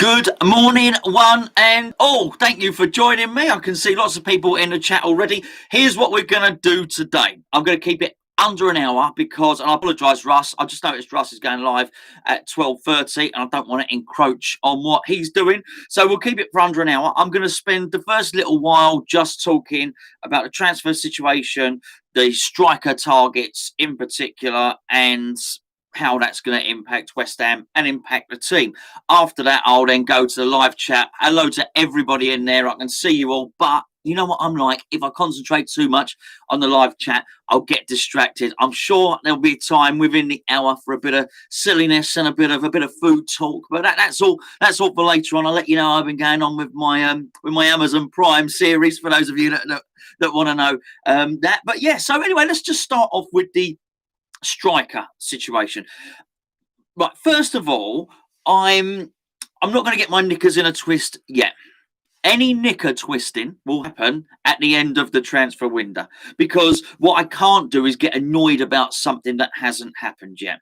Good morning, one and all. Thank you for joining me. I can see lots of people in the chat already. Here's what we're going to do today. I'm going to keep it under an hour because, and I apologise, Russ, I just noticed Russ is going live at 12:30 and I don't want to encroach on what he's doing. So we'll keep it for under an hour. I'm going to spend the first little while just talking about the transfer situation, the striker targets in particular, and how that's going to impact West Ham and impact the team. After that, I'll then go to the live chat. Hello to everybody in there. I can see you all, but you know what I'm like? If I concentrate too much on the live chat, I'll get distracted. I'm sure there'll be time within the hour for a bit of silliness and a bit of food talk. But that's all for later on. I'll let you know I've been going on with my Amazon Prime series for those of you that want to know that. But yeah, so anyway, let's just start off with the striker situation. Right, first of all, I'm not going to get my knickers in a twist yet. Any knicker twisting will happen at the end of the transfer window, because what I can't do is get annoyed about something that hasn't happened yet.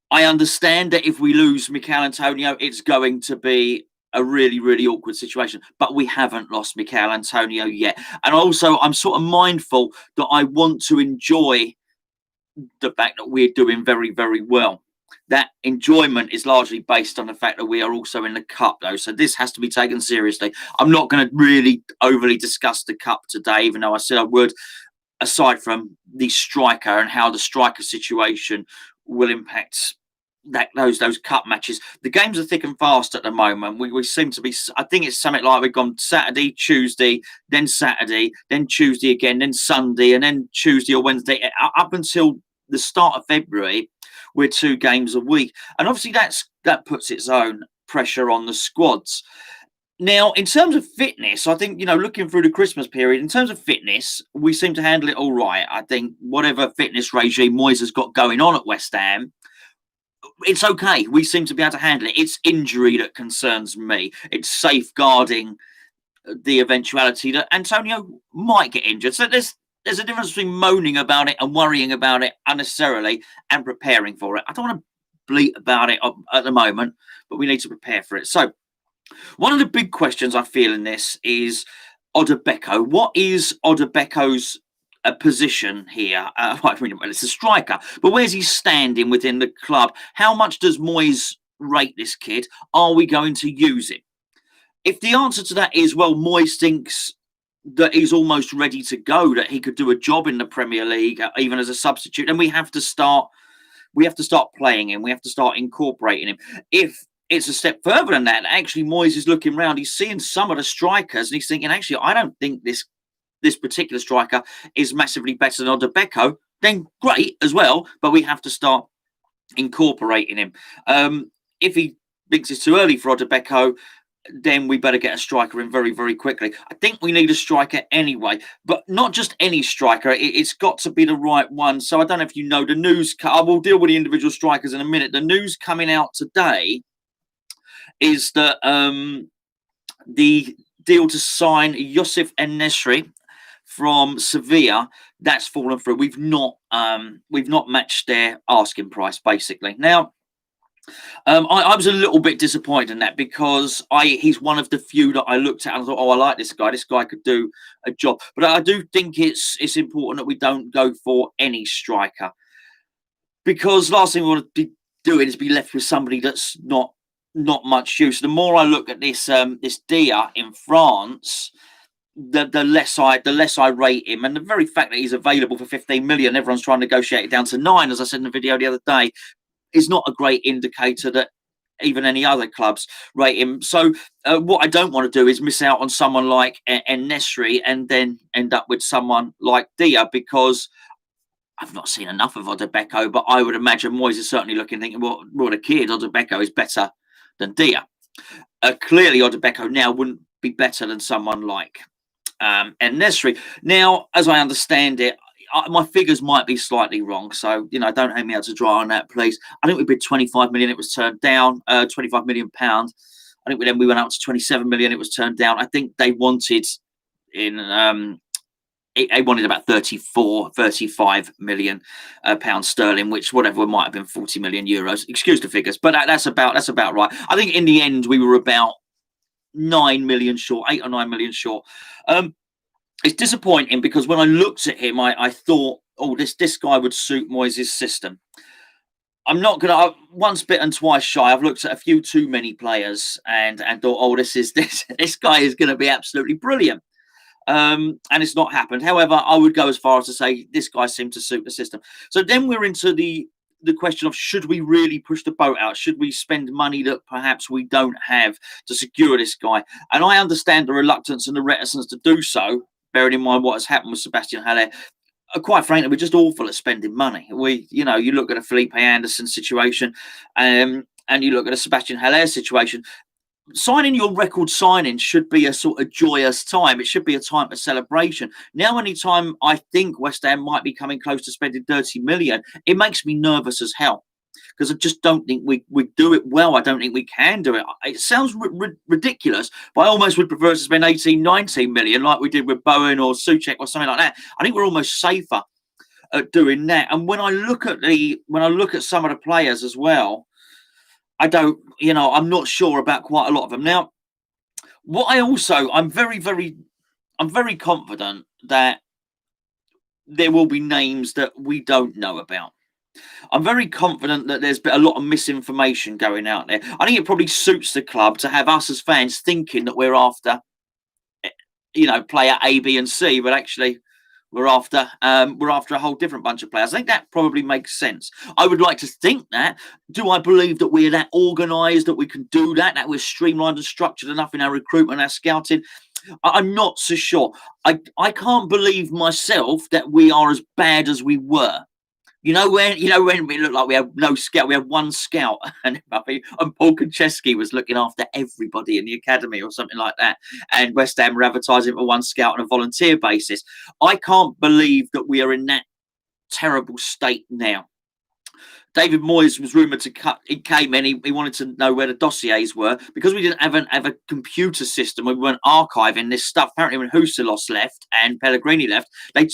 I understand that if we lose Mikel Antonio, it's going to be a really, really awkward situation, but we haven't lost Mikel Antonio yet. And also, I'm sort of mindful that I want to enjoy the fact that we're doing very, very well. That enjoyment is largely based on the fact that we are also in the cup, though. So this has to be taken seriously. I'm not going to really overly discuss the cup today, even though I said I would, aside from the striker and how the striker situation will impact those cup matches. The games are thick and fast at the moment. We seem to be, I think it's something like we've gone Saturday, Tuesday, then Tuesday again, then Sunday, and then Tuesday or Wednesday. Up until the start of February, we're 2 games a week. And obviously that puts its own pressure on the squads. Now, in terms of fitness, I think, looking through the Christmas period, in terms of fitness, we seem to handle it all right. I think whatever fitness regime Moyes has got going on at West Ham, it's okay. We seem to be able to handle it. It's injury that concerns me. It's safeguarding the eventuality that Antonio might get injured. So there's a difference between moaning about it and worrying about it unnecessarily and preparing for it. I don't want to bleat about it at the moment, but we need to prepare for it. So one of the big questions I feel in this is Odobeko. What is Odobeko's position here? It's a striker, but where's he standing within the club? How much does Moyes rate this kid? Are we going to use him? If the answer to that is, well, Moyes thinks that he's almost ready to go, that he could do a job in the Premier League, even as a substitute, then we have to start playing him. We have to start incorporating him. If it's a step further than that, actually Moyes is looking around, he's seeing some of the strikers, and he's thinking, actually, I don't think this particular striker is massively better than Odobeko, then great as well, but we have to start incorporating him. If he thinks it's too early for Odobeko, then we better get a striker in very, very quickly. I think we need a striker anyway, but not just any striker. It's got to be the right one. So I don't know if you know the news. I will deal with the individual strikers in a minute. The news coming out today is that the deal to sign Yusuf En-Nesyri from Sevilla, that's fallen through. We've not matched their asking price, basically. Now, I was a little bit disappointed in that because he's one of the few that I looked at and I thought, oh, I like this guy. This guy could do a job. But I do think it's important that we don't go for any striker, because last thing we want to be doing is be left with somebody that's not much use. The more I look at this Dia in France, the less I rate him, and the very fact that he's available for 15 million, everyone's trying to negotiate it down to 9, as I said in the video the other day, is not a great indicator that even any other clubs rate him. So what I don't want to do is miss out on someone like En-Nesyri and then end up with someone like Dia, because I've not seen enough of Odobeko, but I would imagine Moyes is certainly thinking, well, the kid, Odobeko is better than Dia. Clearly, Odobeko now wouldn't be better than someone like En-Nesyri. Now, as I understand it, my figures might be slightly wrong, so don't hang me out to dry on that, please. I think we bid 25 million, it was turned down. 25 million pounds. I think we went up to 27 million, it was turned down. I think they wanted in He wanted about 35 million pounds sterling, which whatever might have been 40 million euros. Excuse the figures, but that's about right. I think in the end we were about 9 million short, 8 or 9 million short. It's disappointing because when I looked at him, I thought, oh, this guy would suit Moyes' system. I'm not gonna. Once bitten, twice shy. I've looked at a few too many players and thought, oh, this guy is going to be absolutely brilliant. And it's not happened. However, I would go as far as to say this guy seemed to suit the system. So then we're into the question of, should we really push the boat out? Should we spend money that perhaps we don't have to secure this guy? And I understand the reluctance and the reticence to do so, bearing in mind what has happened with Sebastian Haller. Quite frankly, we're just awful at spending money. You look at a Felipe Anderson situation, and you look at a Sebastian Haller situation. Signing your record signing should be a sort of joyous time. It should be a time of celebration. Now, any time I think West Ham might be coming close to spending 30 million, it makes me nervous as hell. Because I just don't think we do it well. I don't think we can do it. It sounds ridiculous, but I almost would prefer to spend 18, 19 million like we did with Bowen or Souček or something like that. I think we're almost safer at doing that. And when I look at some of the players as well, I'm not sure about quite a lot of them. Now, I'm very confident that there will be names that we don't know about. I'm very confident that there's been a lot of misinformation going out there. I think it probably suits the club to have us as fans thinking that we're after, player A, B, and C, but actually we're after a whole different bunch of players. I think that probably makes sense. I would like to think that. Do I believe that we're that organised, that we can do that we're streamlined and structured enough in our recruitment, our scouting? I'm not so sure. I can't believe myself that we are as bad as we were. When we looked like we had no scout, we had one scout, and Paul Konchesky was looking after everybody in the academy or something like that, and West Ham were advertising for one scout on a volunteer basis. I can't believe that we are in that terrible state now. David Moyes was rumoured to cut. He came in. He wanted to know where the dossiers were because we didn't have a computer system. We weren't archiving this stuff. Apparently, when Huselos left and Pellegrini left, they'd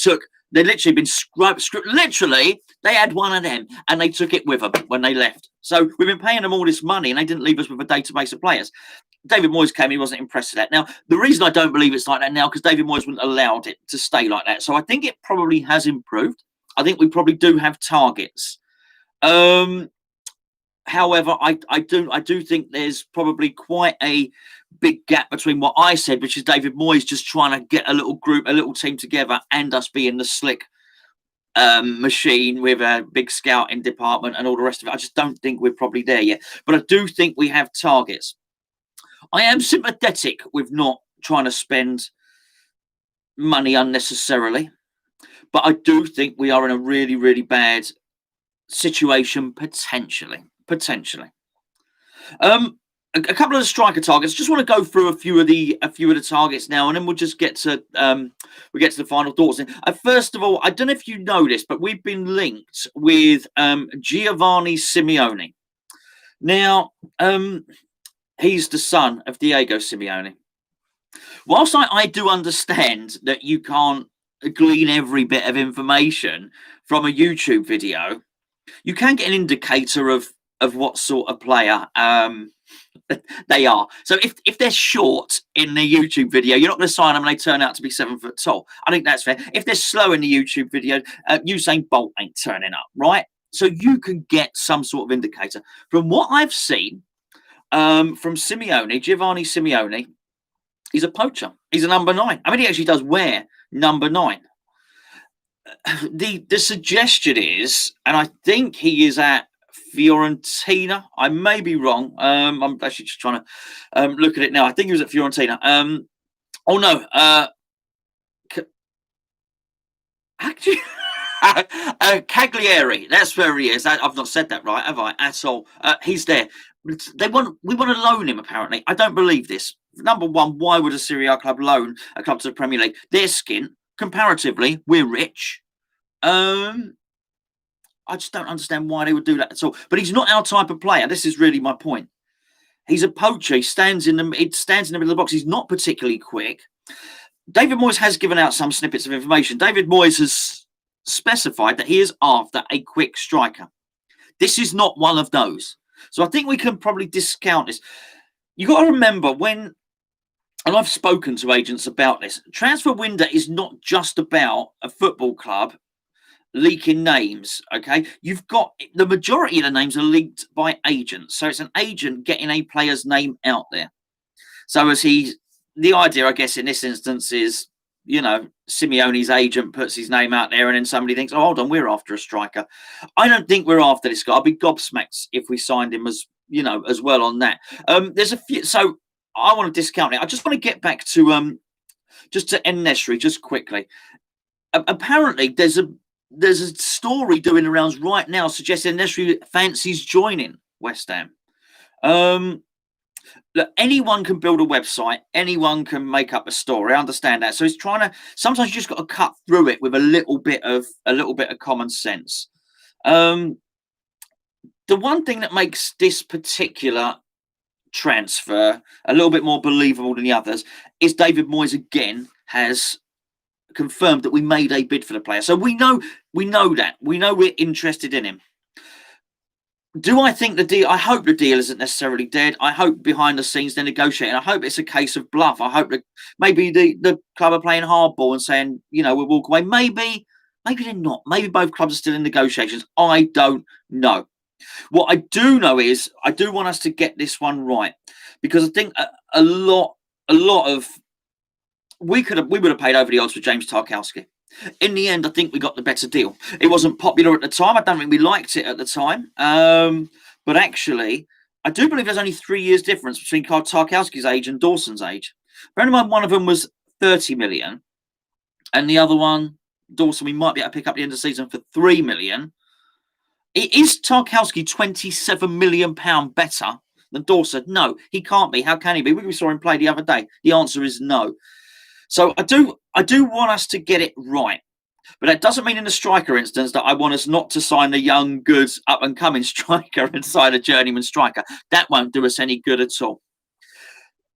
literally been scrubbed. Literally, they had one of them and they took it with them when they left. So we've been paying them all this money and they didn't leave us with a database of players. David Moyes came, he wasn't impressed with that. Now, the reason I don't believe it's like that now, because David Moyes wouldn't allowed it to stay like that. So I think it probably has improved. I think we probably do have targets. However, I do think there's probably quite a big gap between what I said, which is David Moyes just trying to get a little team together, and us being the slick machine with a big scouting department and all the rest of it. I just don't think we're probably there yet. But I do think we have targets. I am sympathetic with not trying to spend money unnecessarily, but I do think we are in a really, really bad situation potentially. A couple of the striker targets. Just want to go through a few of the targets now, and then we'll just get to the final thoughts. First of all, I don't know if you know this, but we've been linked with Giovanni Simeone. Now, he's the son of Diego Simeone. Whilst I do understand that you can't glean every bit of information from a YouTube video, you can get an indicator of what sort of player they are. So if they're short in the YouTube video, you're not going to sign them and they turn out to be 7 foot tall. I think that's fair. If they're slow in the YouTube video, Usain Bolt ain't turning up, right? So you can get some sort of indicator. From what I've seen from Simeone, Giovanni Simeone, he's a poacher. He's a number 9. I mean, he actually does wear number 9. The suggestion is, and I think he is at Fiorentina. I may be wrong. I'm actually just trying to look at it now. I think he was at Fiorentina. Actually, Cagliari. That's where he is. I've not said that right, have I? At all. He's there. We want to loan him. Apparently, I don't believe this. Number one, why would a Serie A club loan a club to the Premier League? They're skint. Comparatively, we're rich. I just don't understand why they would do that at all. But he's not our type of player. This is really my point. He's a poacher. He stands in the middle of the box. He's not particularly quick. David Moyes has given out some snippets of information. David Moyes has specified that he is after a quick striker. This is not one of those. So I think we can probably discount this. You've got to remember when, and I've spoken to agents about this, transfer window is not just about a football club leaking names, okay? You've got the majority of the names are leaked by agents. So it's an agent getting a player's name out there. So the idea, I guess, in this instance is, Simeone's agent puts his name out there and then somebody thinks, oh, hold on, we're after a striker. I don't think we're after this guy. I'd be gobsmacked if we signed him as well on that. There's a few, so I want to discount it. I just want to get back to En-Nesyri just quickly. Apparently there's a story doing the rounds right now suggesting En-Nesyri fancies joining West Ham. Look, anyone can build a website. Anyone can make up a story. I understand that. So he's trying to. Sometimes you just got to cut through it with a little bit of common sense. The one thing that makes this particular transfer a little bit more believable than the others is David Moyes again has confirmed that we made a bid for the player. So we know that. We know we're interested in him. Do I think the deal? I hope the deal isn't necessarily dead. I hope behind the scenes they're negotiating. I hope it's a case of bluff. I hope that maybe the club are playing hardball and saying, we'll walk away. Maybe they're not. Maybe both clubs are still in negotiations. I don't know. What I do know is I do want us to get this one right, because I think a lot of we would have paid over the odds for James Tarkowski. In the end, I think we got the better deal. It wasn't popular at the time. I don't think we liked it at the time. But actually, I do believe there's only 3 years difference between Tarkowski's age and Dawson's age. Bear in mind, one of them was 30 million, and the other one, Dawson, we might be able to pick up the end of the season for 3 million. Is Tarkowski £27 million better than Dawson? No, he can't be. How can he be? We saw him play the other day. The answer is no. So I do want us to get it right. But that doesn't mean in the striker instance that I want us not to sign the young, good, up-and-coming striker and sign a journeyman striker. That won't do us any good at all.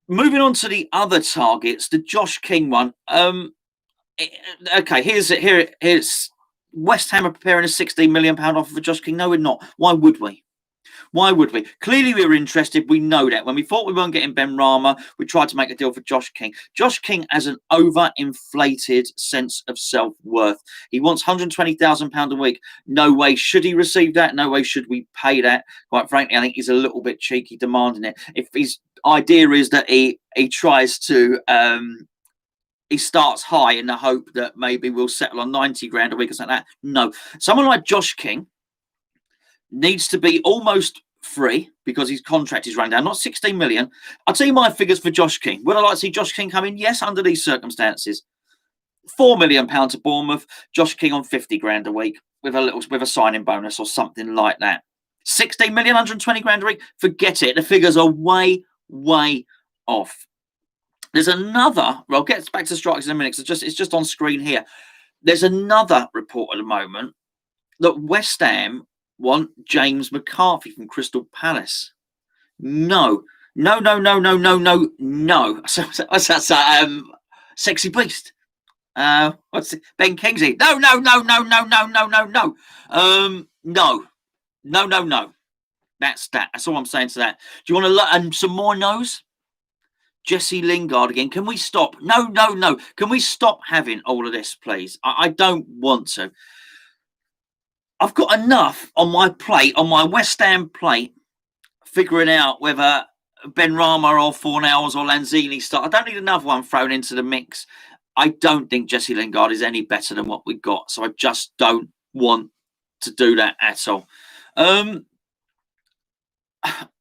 Moving on to the other targets, the Josh King one. Okay, here's West Ham are preparing a £16 million offer for Josh King. No, we're not. Why would we? Why would we? Clearly, we were interested. We know that. When we thought we weren't getting Ben Rama, we tried to make a deal for Josh King. Josh King has an overinflated sense of self-worth. He wants £120,000 a week. No way should he receive that. No way should we pay that. Quite frankly, I think he's a little bit cheeky demanding it. If his idea is that he tries to... he starts high in the hope that maybe we'll settle on 90 grand a week or something like that. No. Someone like Josh King needs to be almost free because his contract is running down, not 16 million. I'll tell you my figures for Josh King. Would I like to see Josh King come in? Yes, under these circumstances. £4 million to Bournemouth, Josh King on 50 grand a week with a signing bonus or something like that. 16 million, 120 grand a week, forget it. The figures are way, way off. There's another, well, I'll get back to strikers in a minute because it's just on screen here. There's another report at the moment that West Ham want James McCarthy from Crystal Palace. No. So what's that? Sexy Beast. What's it? Ben Kingsley. No. No. That's that. That's all I'm saying to that. Do you want to some more no's? Jesse Lingard again. Can we stop? No. Can we stop having all of this, please? I don't want to. I've got enough on my plate, on my West Ham plate, figuring out whether Ben Rama or Fornells or Lanzini start. I don't need another one thrown into the mix. I don't think Jesse Lingard is any better than what we got, so I just don't want to do that at all. There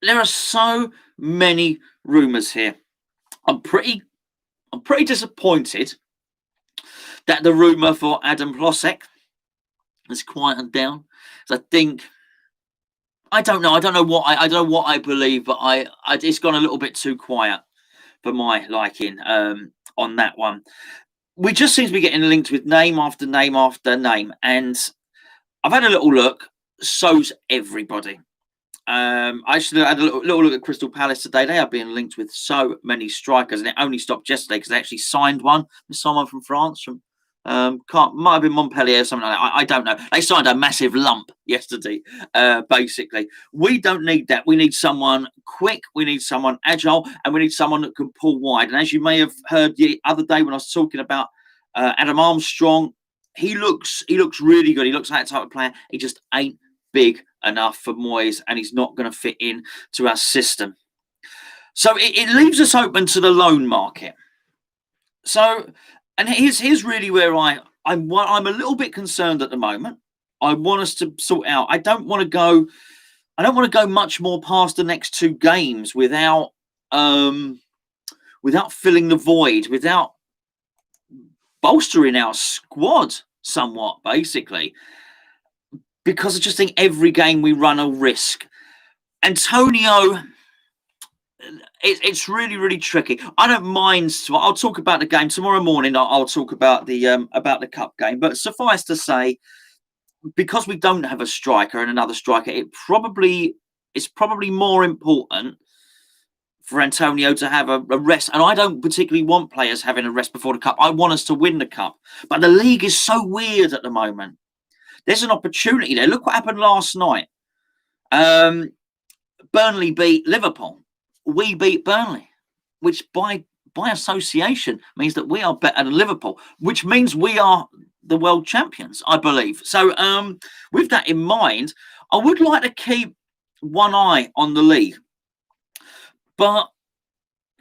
are so many rumours here. I'm pretty disappointed that the rumour for Adam Plosek has quieted down. So I don't know what I believe, but it's gone a little bit too quiet for my liking on that one. We just seem to be getting linked with name after name after name, and I've had a little look. So's everybody. I actually had a little look at Crystal Palace today. They are being linked with so many strikers, and it only stopped yesterday because they actually signed one. Someone from France, from might have been Montpellier or something like that. I don't know. They signed a massive lump yesterday. Basically, we don't need that. We need someone quick. We need someone agile, and we need someone that can pull wide. And as you may have heard the other day when I was talking about Adam Armstrong, he looks really good. He looks like that type of player. He just ain't big enough for Moyes, and he's not going to fit in to our system. So it leaves us open to the loan market. So, and here's really where I'm a little bit concerned at the moment. I want us to sort out. I don't want to go much more past the next 2 games without filling the void, without bolstering our squad somewhat, basically. Because I just think every game we run a risk. Antonio, it's really, really tricky. I don't mind. I'll talk about the game tomorrow morning. I'll talk about the cup game. But suffice to say, because we don't have a striker and another striker, it's probably more important for Antonio to have a rest. And I don't particularly want players having a rest before the cup. I want us to win the cup. But the league is so weird at the moment. There's an opportunity there. Look what happened last night. Burnley beat Liverpool. We beat Burnley, which by association means that we are better than Liverpool, which means we are the world champions, I believe. So with that in mind, I would like to keep one eye on the league. But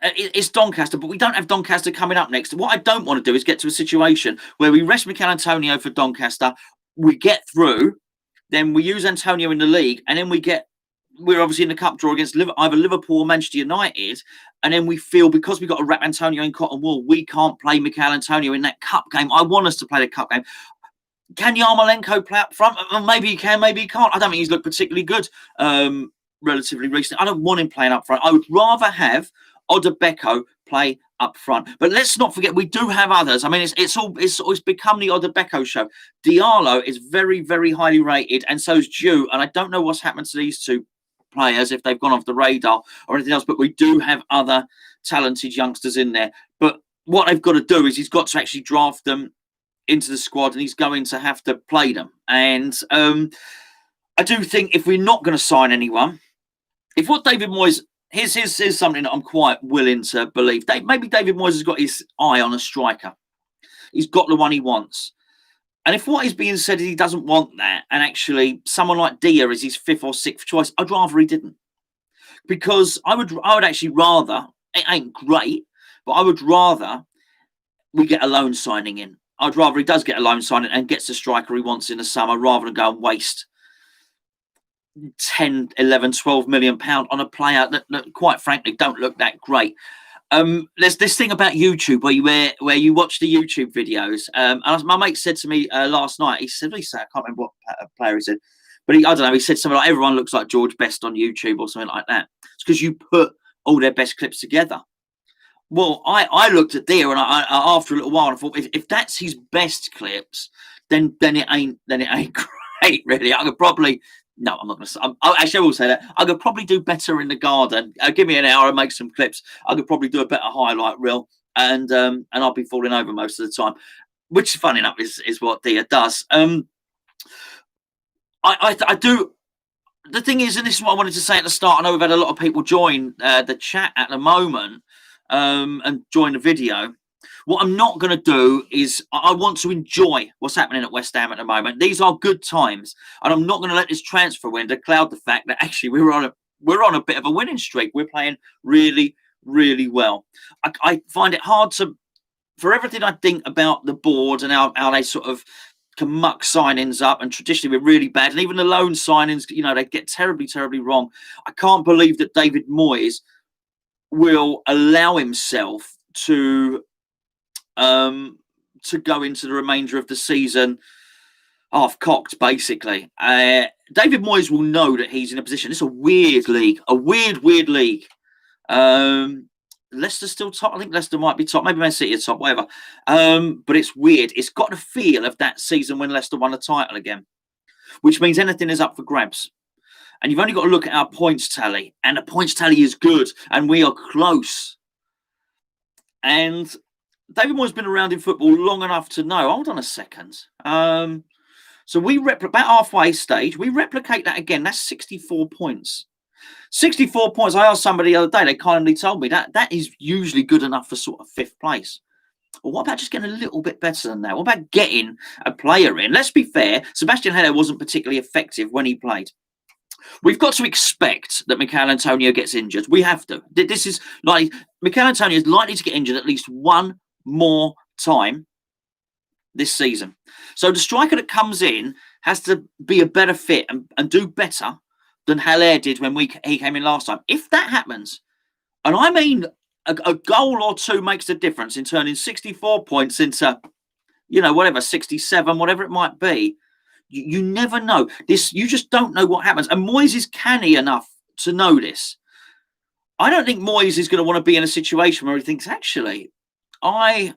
it's Doncaster, but we don't have Doncaster coming up next. What I don't want to do is get to a situation where we rest Mikel Antonio for Doncaster, we get through, then we use Antonio in the league, and then we're obviously in the cup draw against either Liverpool or Manchester United, and then we feel because we've got to wrap Antonio in cotton wool, we can't play Mikel Antonio in that cup game. I want us to play the cup game. Can Yarmolenko play up front? Maybe he can, maybe he can't. I don't think he's looked particularly good relatively recently. I don't want him playing up front. I would rather have Odebeko play up front. But let's not forget, we do have others. I mean, it's become the Odebeko show. Diallo is very, very highly rated, and so is Jew. And I don't know what's happened to these 2 players, if they've gone off the radar or anything else, but we do have other talented youngsters in there. But what they've got to do is he's got to actually draft them into the squad, and he's going to have to play them. And I do think if we're not going to sign anyone, if what David Moyes, here's something that I'm quite willing to believe. Maybe David Moyes has got his eye on a striker. He's got the one he wants. And if what is being said is he doesn't want that, and actually someone like Dia is his 5th or 6th choice, I'd rather he didn't. Because I would actually rather, it ain't great, but I would rather we get a loan signing in. I'd rather he does get a loan signing and gets the striker he wants in the summer, rather than go and waste 10, 11, 12 million pound on a player that quite frankly don't look that great. There's this thing about YouTube where you watch the YouTube videos. And my mate said to me last night, he said, I can't remember what player he said, but I don't know, he said something like, everyone looks like George Best on YouTube or something like that. It's because you put all their best clips together. Well, I looked at Dia, and I after a little while, I thought, if that's his best clips, then it ain't great, really. I could probably... No, I'm not going to. Actually, I will say that I could probably do better in the garden. Give me an hour and make some clips. I could probably do a better highlight reel, and I'll be falling over most of the time, which, funny enough, is what Dia does. I do. The thing is, and this is what I wanted to say at the start. I know we've had a lot of people join the chat at the moment and join the video. What I'm not going to do is I want to enjoy what's happening at West Ham at the moment. These are good times, and I'm not going to let this transfer window cloud the fact that actually we're on a bit of a winning streak. We're playing really, really well. I find it hard for everything I think about the board and how they sort of can muck signings up, and traditionally we're really bad, and even the loan signings, they get terribly, terribly wrong. I can't believe that David Moyes will allow himself to go into the remainder of the season half-cocked, basically. David Moyes will know that he's in a position. It's a weird league, a weird league. Leicester's still top. I think Leicester might be top. Maybe Man City are top, whatever. But it's weird. It's got the feel of that season when Leicester won the title again, which means anything is up for grabs. And you've only got to look at our points tally, and the points tally is good, and we are close. And David Moyes has been around in football long enough to know. Hold on a second. So we about halfway stage. We replicate that again. That's 64 points. 64 points. I asked somebody the other day. They kindly told me that is usually good enough for sort of 5th place. Well, what about just getting a little bit better than that? What about getting a player in? Let's be fair. Sebastian Haller wasn't particularly effective when he played. We've got to expect that Michail Antonio gets injured. We have to. This is like Michail Antonio is likely to get injured at least one more time this season. So the striker that comes in has to be a better fit and do better than Haller did when he came in last time. If that happens, and I mean a goal or two makes a difference in turning 64 points into, 67, whatever it might be. You never know. You just don't know what happens. And Moyes is canny enough to know this. I don't think Moyes is going to want to be in a situation where he thinks, actually, I'm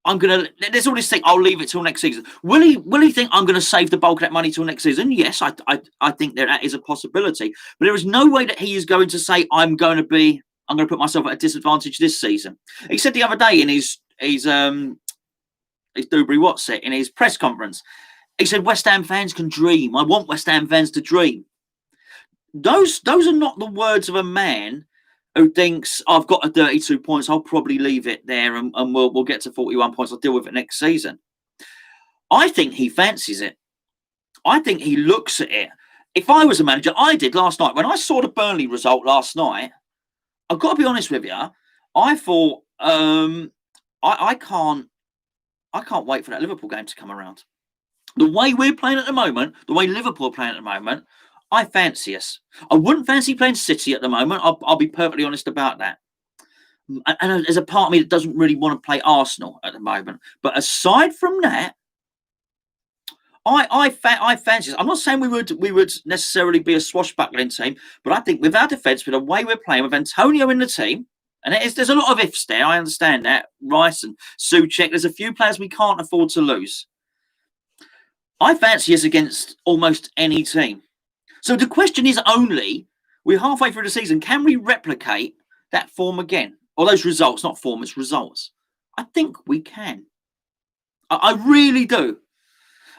going to, there's all this thing, I'll leave it till next season. Will he think I'm going to save the bulk of that money till next season? Yes, I think that is a possibility. But there is no way that he is going to say, I'm going to put myself at a disadvantage this season. He said the other day in his Dewberry Watset, in his press conference, he said, West Ham fans can dream. I want West Ham fans to dream. Those are not the words of a man who thinks, I've got a 32 points, I'll probably leave it there and we'll get to 41 points, I'll deal with it next season. I think he fancies it. I think he looks at it. If I was a manager, I did last night. When I saw the Burnley result last night, I've got to be honest with you, I thought, I can't wait for that Liverpool game to come around. The way we're playing at the moment, the way Liverpool are playing at the moment, I fancy us. I wouldn't fancy playing City at the moment. I'll be perfectly honest about that. And there's a part of me that doesn't really want to play Arsenal at the moment. But aside from that, I fancy us. I'm not saying we would necessarily be a swashbuckling team, but I think with our defence, with the way we're playing, with Antonio in the team, and there's a lot of ifs there. I understand that. Rice and Souček, there's a few players we can't afford to lose. I fancy us against almost any team. So the question is only, we're halfway through the season, can we replicate that form again? Or those results, not form, it's results. I think we can. I really do.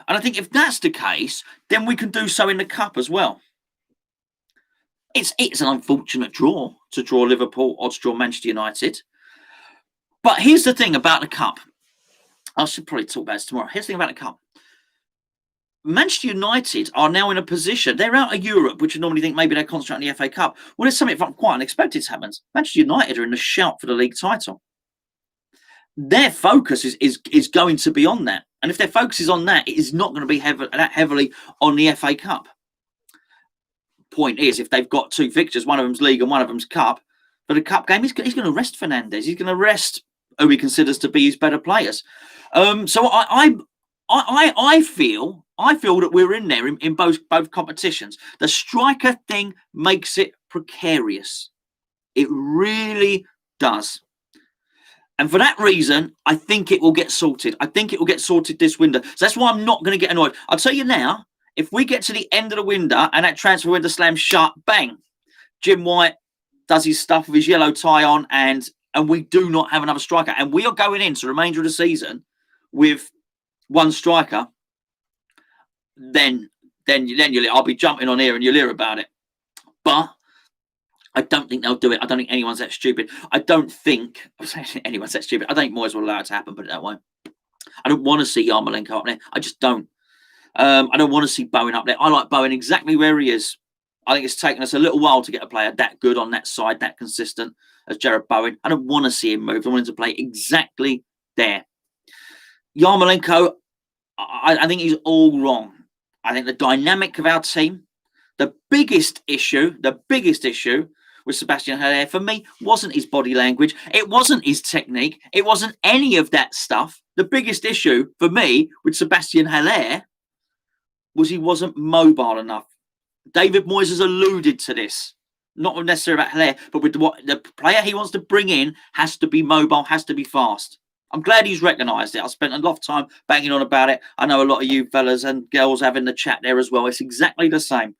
And I think if that's the case, then we can do so in the Cup as well. It's an unfortunate draw to draw Liverpool or to draw Manchester United. But here's the thing about the Cup. I should probably talk about this tomorrow. Here's the thing about the Cup. Manchester United are now in a position, they're out of Europe, which you normally think maybe they're concentrating on the FA Cup. Well, there's something quite unexpected happens. Manchester United are in the shout for the league title. Their focus is going to be on that. And if their focus is on that, it is not going to be that heavily on the FA Cup. Point is, if they've got two fixtures, one of them's league and one of them's cup, for the cup game, he's going to rest Fernandes. He's going to rest who he considers to be his better players. So I feel that we're in there in both competitions. The striker thing makes it precarious. It really does. And for that reason, I think it will get sorted. I think it will get sorted this window. So that's why I'm not going to get annoyed. I'll tell you now, if we get to the end of the window and that transfer window slams shut, bang, Jim White does his stuff with his yellow tie on and we do not have another striker. And we are going into the remainder of the season with one striker, then I'll be jumping on here and you'll hear about it. But I don't think they'll do it. I don't think anyone's that stupid. I don't think anyone's that stupid. I don't think Moyes will allow it to happen, put it that way. I don't want to see Yarmolenko up there. I just don't. I don't want to see Bowen up there. I like Bowen exactly where he is. I think it's taken us a little while to get a player that good on that side, that consistent as Jared Bowen. I don't want to see him move. I want him to play exactly there. Yarmolenko, I think he's all wrong. I think the dynamic of our team, the biggest issue with Sebastian Haller for me wasn't his body language. It wasn't his technique. It wasn't any of that stuff. The biggest issue for me with Sebastian Haller was he wasn't mobile enough. David Moyes has alluded to this, not necessarily about Haller, but with what the player he wants to bring in has to be mobile, has to be fast. I'm glad he's recognised it. I spent a lot of time banging on about it. I know a lot of you fellas and girls have in the chat there as well. It's exactly the same.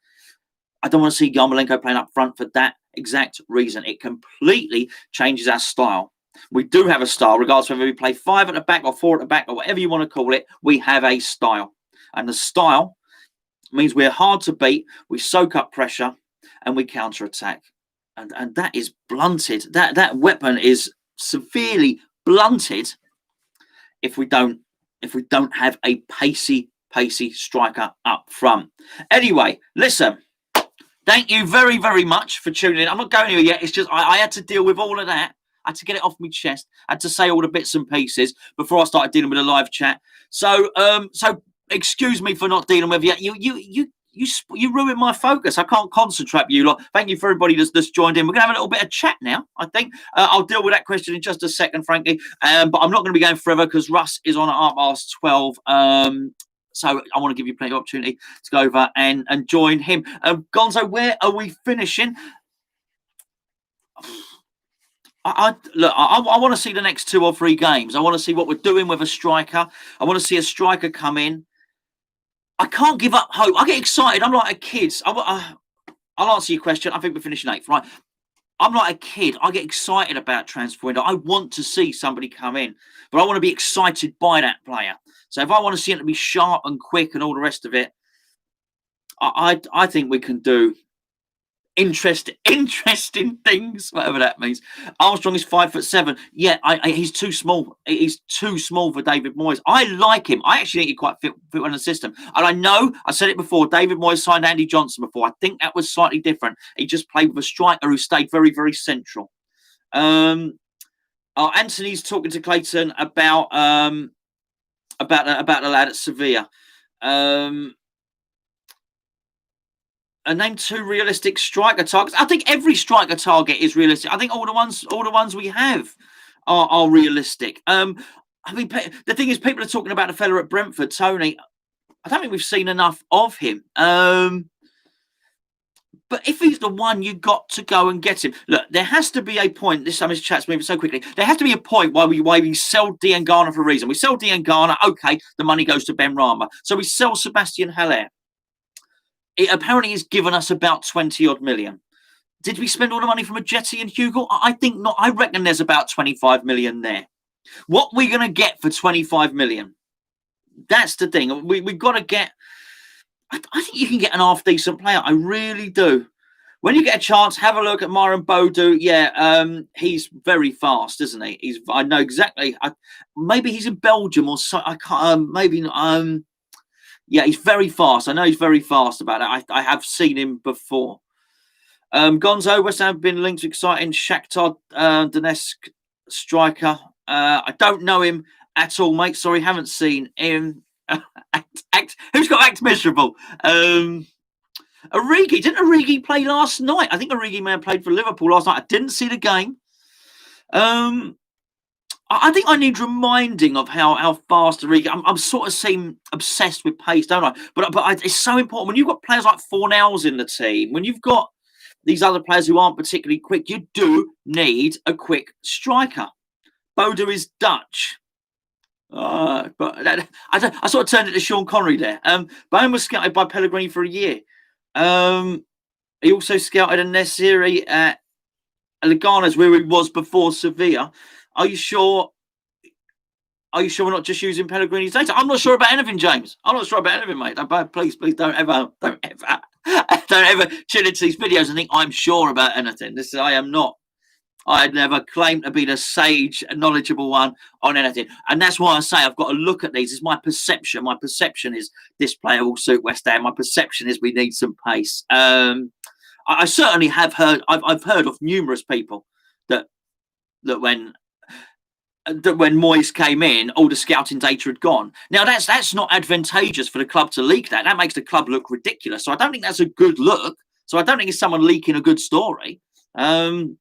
I don't want to see Yarmolenko playing up front for that exact reason. It completely changes our style. We do have a style, regardless of whether we play 5 at the back or 4 at the back or whatever you want to call it. We have a style. And the style means we're hard to beat, we soak up pressure, and we counter-attack. And that is blunted. That weapon is severely blunted if we don't have a pacey striker up front. Anyway, listen. Thank you very, very much for tuning in. I'm not going anywhere yet. It's just I had to deal with all of that. I had to get it off my chest. I had to say all the bits and pieces before I started dealing with a live chat. So excuse me for not dealing with you. You ruined my focus. I can't concentrate with you lot. Thank you for everybody that's joined in. We're going to have a little bit of chat now, I think. I'll deal with that question in just a second, frankly. But I'm not going to be going forever because Russ is on at 12:30. So I want to give you plenty of opportunity to go over and join him. Gonzo, where are we finishing? I want to see the next 2 or 3 games. I want to see what we're doing with a striker. I want to see a striker come in. I can't give up hope. I get excited. I'm like a kid. I'll answer your question. I think we're finishing 8th, right? I'm like a kid. I get excited about transfer window. I want to see somebody come in, but I want to be excited by that player. So if I want to see it to be sharp and quick and all the rest of it, I think we can do interesting things, whatever that means. Armstrong is 5'7". Yeah, he's too small. He's too small for David Moyes. I like him. I actually think he quite fit in the system. And I know, I said it before, David Moyes signed Andy Johnson before. I think that was slightly different. He just played with a striker who stayed very, very central. Anthony's talking to Clayton about the lad at Sevilla. Name 2 realistic striker targets. I think every striker target is realistic. I think all the ones we have are realistic. I mean, the thing is, people are talking about the fella at Brentford, Tony. I don't think we've seen enough of him. But if he's the one, you got to go and get him. Look, there has to be a point. This time his chat's moving so quickly. There has to be a point why we sell Diangana for a reason. We sell Diangana, okay, the money goes to Ben Rama. So we sell Sebastian Haller. It apparently has given us about 20-odd million. Did we spend all the money from Ajeti and Hugo? I think not. I reckon there's about 25 million there. What we're going to get for 25 million? That's the thing. We've got to get... I think you can get an half-decent player. I really do. When you get a chance, have a look at Myron Bodu. Yeah, he's very fast, isn't he? I know exactly. Maybe he's in Belgium or so. I can't. Maybe not. Yeah, he's very fast. I know he's very fast about it. I have seen him before. Gonzo, West Ham have been linked to exciting Shakhtar Donetsk striker. I don't know him at all, mate. Sorry, haven't seen him. Who's got act miserable? Origi. Didn't Origi play last night? I think Origi may have played for Liverpool last night. I didn't see the game. I think I need reminding of how fast Origi. I'm sort of seem obsessed with pace, don't I? But it's so important when you've got players like Fornals in the team. When you've got these other players who aren't particularly quick, you do need a quick striker. Bodu is Dutch. But I sort of turned it to Sean Connery there. Bowen was scouted by Pellegrini for a year. He also scouted En-Nesyri at Leganes, where he was before Sevilla. Are you sure we're not just using Pellegrini's data? I'm not sure about anything, James. I'm not sure about anything, mate. Please don't ever tune into these videos and think I'm sure about anything. I am not. I never claimed to be the sage, knowledgeable one on anything. And that's why I say I've got to look at these. It's my perception. My perception is this player will suit West Ham. My perception is we need some pace. I certainly have heard. I've heard of numerous people that when Moyes came in, all the scouting data had gone. Now that's not advantageous for the club to leak that. That makes the club look ridiculous. So I don't think that's a good look. So I don't think it's someone leaking a good story. Ben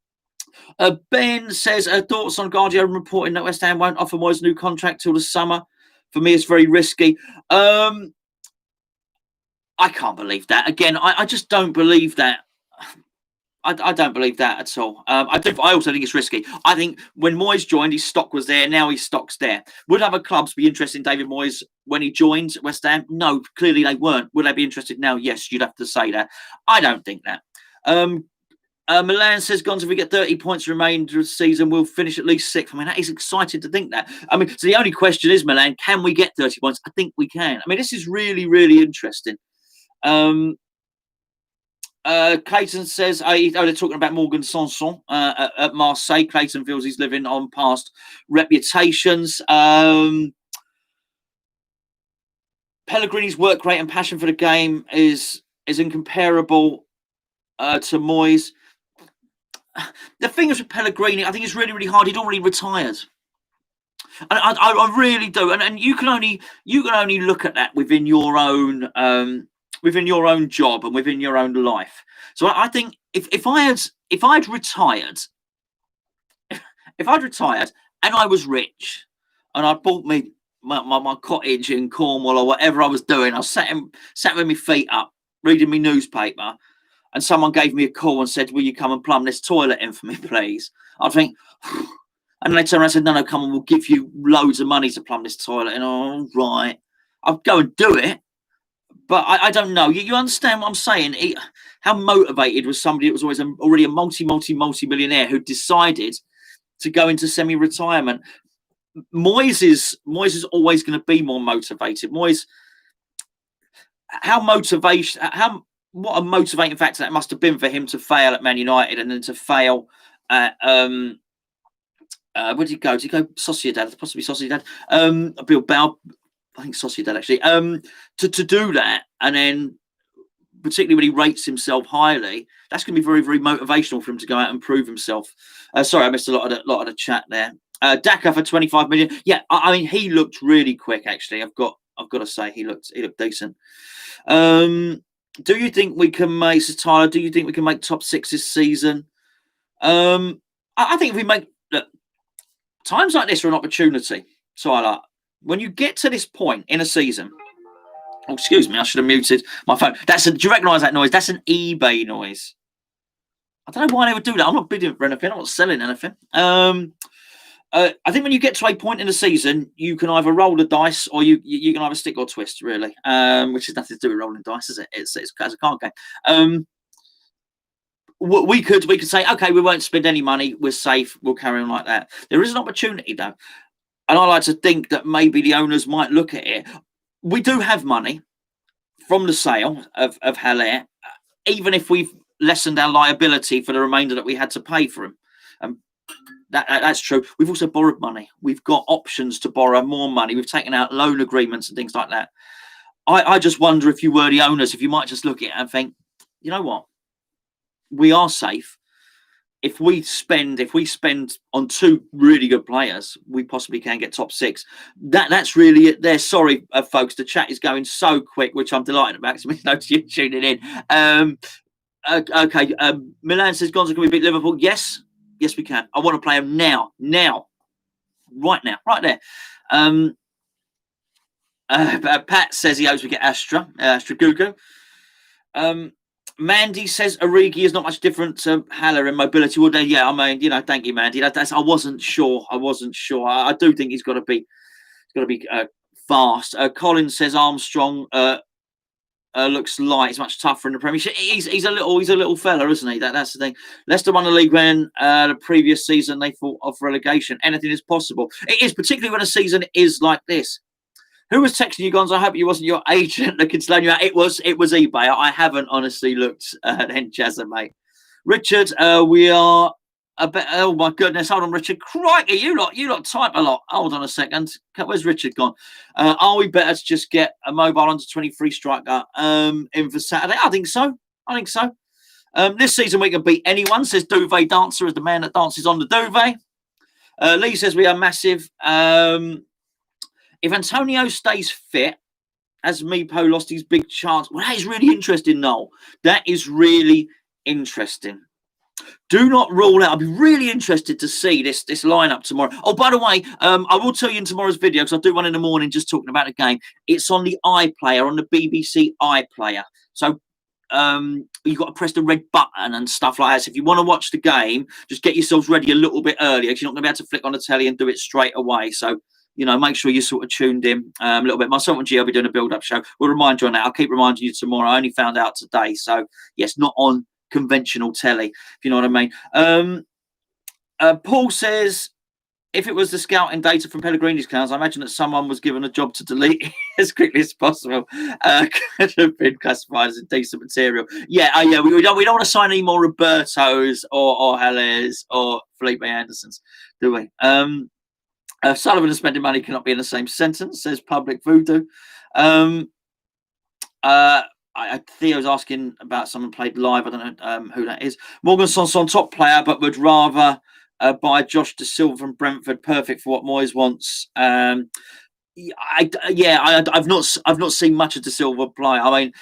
says, thoughts on Guardiola reporting that West Ham won't offer Moyes a new contract till the summer. For me, it's very risky. I can't believe that. Again, I just don't believe that. I don't believe that at all. I also think it's risky. I think when Moyes joined, his stock was there. Now his stock's there. Would other clubs be interested in David Moyes when he joined West Ham? No, clearly they weren't. Would they be interested now? Yes, you'd have to say that. I don't think that. Milan says, Gonzo, if we get 30 points remainder of the season, we'll finish at least sixth. I mean, that is exciting to think that. I mean, so the only question is, Milan, can we get 30 points? I think we can. I mean, this is really, really interesting. Clayton says, they're talking about Morgan Sanson at Marseille. Clayton feels he's living on past reputations. Pellegrini's work rate and passion for the game is incomparable to Moyes. The thing is with Pellegrini, I think it's really, really hard. He'd already retired. And I really do. And you can only look at that within your own job and within your own life. So I think if I'd retired and I was rich and I bought me my cottage in Cornwall or whatever I was doing, I sat with my feet up reading my newspaper, and someone gave me a call and said, "Will you come and plumb this toilet in for me, please?" I'd think, and they turned around and said, "No, come on, we'll give you loads of money to plumb this toilet." And all right, I'll go and do it. But I don't know. You understand what I'm saying? How motivated was somebody that was already a multi-millionaire who decided to go into semi-retirement? Moyes is always going to be more motivated. Moyes, what a motivating factor that must have been for him to fail at Man United and then to fail at where did he go? Did he go Sociedad? Possibly Sociedad. Bilbao. I think Sociedad actually. To do that, and then particularly when he rates himself highly, that's going to be very, very motivational for him to go out and prove himself. Sorry, I missed a lot of the chat there. Daka for 25 million. Yeah, I mean he looked really quick. Actually, I've got to say he looked decent. Do you think we can make Tyler? Do you think we can make top six this season? I think if we make times like this are an opportunity, Tyler. When you get to this point in a season, oh, excuse me, I should have muted my phone. Do you recognise that noise? That's an eBay noise. I don't know why they would do that. I'm not bidding for anything. I'm not selling anything. I think when you get to a point in the season, you can either roll the dice or you can either stick or twist, really, which has nothing to do with rolling dice, is it? It's a card game. We could say, okay, we won't spend any money. We're safe. We'll carry on like that. There is an opportunity, though. And I like to think that maybe the owners might look at it. We do have money from the sale of Haller, even if we've lessened our liability for the remainder that we had to pay for him. That's true. We've also borrowed money. We've got options to borrow more money. We've taken out loan agreements and things like that. I just wonder if you were the owners, if you might just look at it and think, you know what? We are safe. If we spend on two really good players, we possibly can get top six. That's really it there. Sorry, folks, the chat is going so quick, which I'm delighted about because we know you're tuning in. Okay, Milan says, Gonzo, can we beat Liverpool? Yes, we can. I want to play them now, right there. Pat says he hopes we get Astra Gugu. Mandy says Origi is not much different to Haller in mobility. Well, yeah, I mean, thank you, Mandy. I wasn't sure. I do think he's got to be fast. Colin says Armstrong looks light. He's much tougher in the Premiership. He's a little fella, isn't he? That's the thing. Leicester won the league when the previous season they fought off relegation. Anything is possible. It is, particularly when a season is like this. Who was texting you, Gonzo? I hope it wasn't your agent looking to loan you out. It was eBay. I haven't honestly looked then, Jazza, mate. Richard, we are a bit. Oh my goodness! Hold on, Richard. Crikey, you lot type a lot. Hold on a second. Where's Richard gone? Are we better to just get a mobile under 23 striker in for Saturday? I think so. This season we can beat anyone. Says Duvet Dancer is the man that dances on the duvet. Lee says we are massive. If Antonio stays fit, has Meepo lost his big chance? Well, that is really interesting, Noel. That is really interesting. Do not rule out. I'll be really interested to see this lineup tomorrow. Oh, by the way, I will tell you in tomorrow's video, because I'll do one in the morning just talking about the game. It's on the iPlayer, on the BBC iPlayer. So you've got to press the red button and stuff like that. So if you want to watch the game, just get yourselves ready a little bit earlier, because you're not going to be able to flick on the telly and do it straight away. So, make sure you're sort of tuned in a little bit. Myself and G will be doing a build-up show. We'll remind you on that. I'll keep reminding you tomorrow. I only found out today. So, yes, not on conventional telly, if you know what I mean. Paul says, if it was the scouting data from Pellegrini's accounts, I imagine that someone was given a job to delete it as quickly as possible. Could have been classified as indecent material. Yeah, we don't want to sign any more Robertos or Helles or Felipe Andersons, do we? Sullivan and spending money cannot be in the same sentence, says Public Voodoo. Theo's asking about someone played live. I don't know who that is. Morgan Sanson, top player, but would rather buy Josh De Silva from Brentford. Perfect for what Moyes wants. I've not seen much of De Silva play. I mean,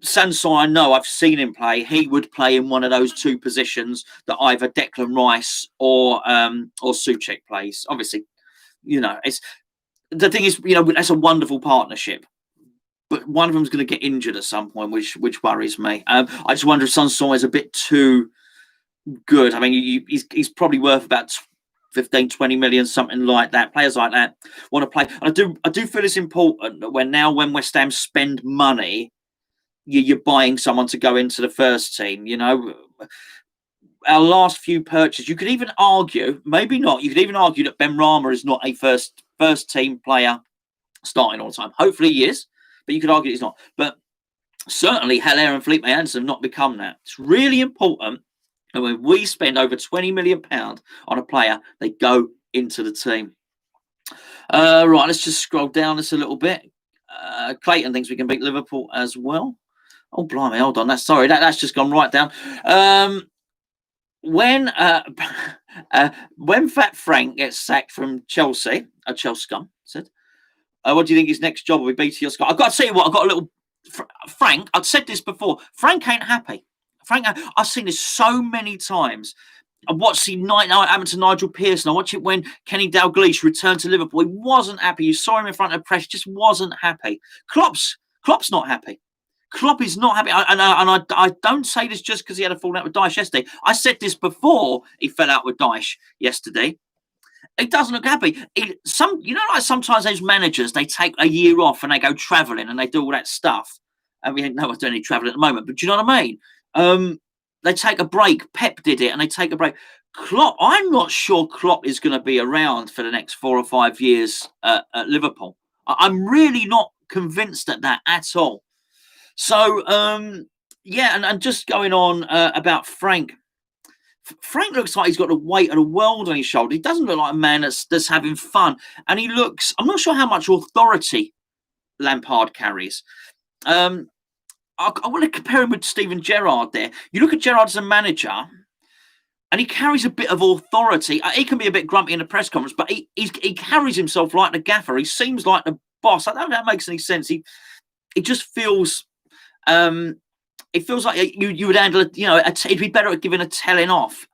Sanson, I know, I've seen him play. He would play in one of those two positions that either Declan Rice or Souček plays. Obviously, it's the thing is, that's a wonderful partnership. But one of them is going to get injured at some point, which worries me. I just wonder if Sanson is a bit too good. I mean, he's probably worth about 15, 20 million, something like that. Players like that want to play. And I do feel it's important that when West Ham spend money, you're buying someone to go into the first team. Our last few purchases, you could even argue, maybe not, you could even argue that Ben Rama is not a first team player starting all the time. Hopefully he is, but you could argue he's not. But certainly Haller and Felipe Anderson have not become that. It's really important. And when we spend over £20 million on a player, they go into the team. Right, let's just scroll down this a little bit. Clayton thinks we can beat Liverpool as well. Oh, blimey, hold on. That's just gone right down. When Fat Frank gets sacked from Chelsea, Chelsea scum said, what do you think his next job will be? BT or Sky? I've got to tell you what, I've got a little... Frank, I've said this before. Frank ain't happy. I've seen this so many times. I watched the night now it happened to Nigel Pearson. I watched it when Kenny Dalglish returned to Liverpool. He wasn't happy. You saw him in front of the press, just wasn't happy. Klopp's not happy. Klopp is not happy. And I don't say this just because he had a falling out with Dyche yesterday. I said this before he fell out with Dyche yesterday. He doesn't look happy. Sometimes those managers, they take a year off and they go travelling and they do all that stuff. And we no one's doing any travelling at the moment, but do you know what I mean? They take a break. Pep did it, and they take a break. Klopp, I'm not sure Klopp is going to be around for the next 4 or 5 years at Liverpool. I'm really not convinced at that at all. So, and just going on about Frank. Frank looks like he's got the weight of the world on his shoulder. He doesn't look like a man that's having fun. And he looks, I'm not sure how much authority Lampard carries. I want to compare him with Steven Gerrard there. You look at Gerrard as a manager, and he carries a bit of authority. He can be a bit grumpy in a press conference, but he carries himself like the gaffer. He seems like the boss. I don't know if that makes any sense. He just feels... it feels like you would handle it, it'd be better at giving a telling off.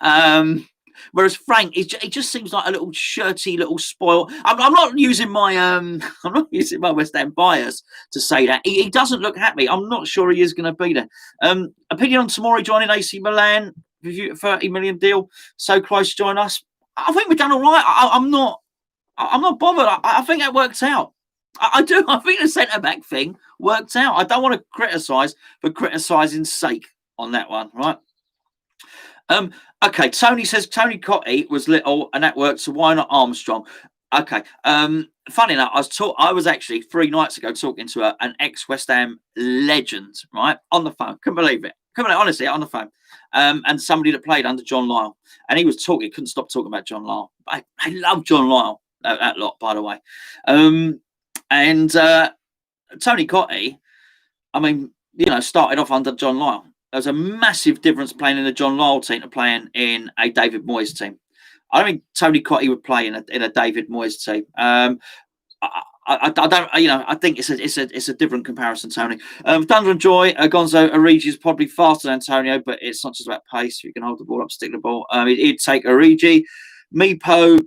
Whereas Frank, he just seems like a little shirty, little spoil. I'm not using my West Ham bias to say that. He doesn't look happy. I'm not sure he is going to be there. Opinion on Tomori joining AC Milan, review a 30 million deal, so close to join us. I think we've done all right. I'm not bothered. I think that worked out. I do. I think the centre-back thing worked out. I don't want to criticise for criticising's sake on that one, right? Okay, Tony says Tony Cottee was little and that worked, so why not Armstrong? Okay. Funny enough, I was actually 3 nights ago talking to an ex-West Ham legend, right? On the phone. Couldn't believe it. Honestly, on the phone. And somebody that played under John Lyall. And he was talking, couldn't stop talking about John Lyall. I love John Lyall, that lot, by the way. And Tony Cottee, I mean, started off under John Lyall. There's a massive difference playing in the John Lyall team to playing in a David Moyes team. I don't think Tony Cottee would play in a David Moyes team. I don't, I think it's a different comparison, Tony. Thunder and Joy, Gonzo Origi is probably faster than Antonio, but it's not just about pace. If you can hold the ball up, stick the ball. He'd take Origi. Meepo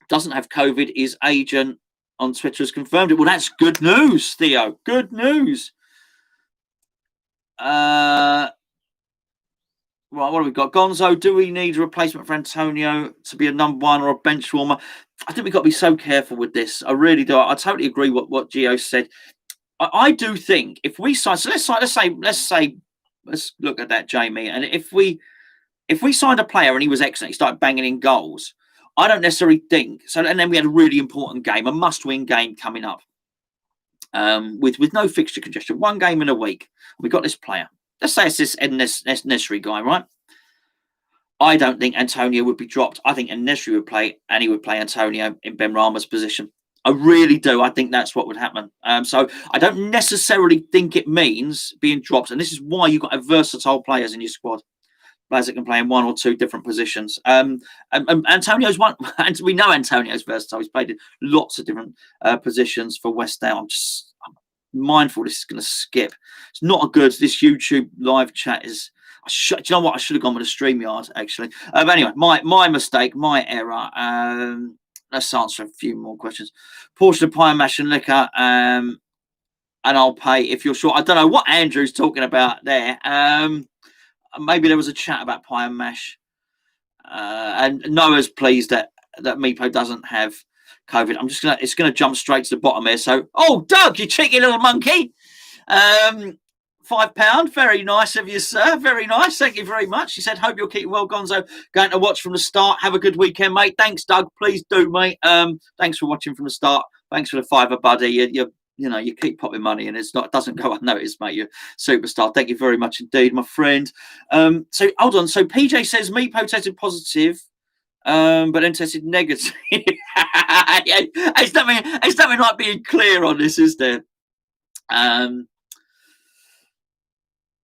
doesn't have COVID. His agent on Twitter has confirmed it. Well, that's good news, Theo. Good news. Right, what have we got? Gonzo, do we need a replacement for Antonio to be a number one or a bench warmer? I think we've got to be so careful with this. I really do. I totally agree with what Gio said. I do think if we sign, so let's look at that, Jamie. And if we signed a player and he was excellent, he started banging in goals. I don't necessarily think so. And then we had a really important game, a must-win game coming up, with no fixture congestion, one game in a week. We got this player. Let's say it's this En-Nesyri guy, right? I don't think Antonio would be dropped. I think En-Nesyri would play, and he would play Antonio in Benrahma's position. I really do. I think that's what would happen. So I don't necessarily think it means being dropped. And this is why you've got to have versatile players in your squad. Players that can play in one or two different positions. And Antonio's one, and we know Antonio's versatile. He's played in lots of different positions for West Ham. I'm mindful this is going to skip. It's not a good. This YouTube live chat is. Do you know what? I should have gone with a StreamYard actually. But anyway, my mistake, my error. Let's answer a few more questions. Portion of pie and mash and liquor. And I'll pay if you're short. I don't know what Andrew's talking about there. Maybe there was a chat about pie and mash. And Noah's pleased that Meepo doesn't have COVID. It's gonna jump straight to the bottom here. So, Doug, you cheeky little monkey. £5. Very nice of you, sir. Very nice. Thank you very much. He said, hope you'll keep well, Gonzo. Going to watch from the start. Have a good weekend, mate. Thanks, Doug. Please do, mate. Thanks for watching from the start. Thanks for the £5, buddy. You keep popping money and it doesn't go unnoticed, mate. You're a superstar. Thank you very much indeed, my friend. So hold on. So PJ says Meepo tested positive, but then tested negative. It's nothing like being clear on this, is there?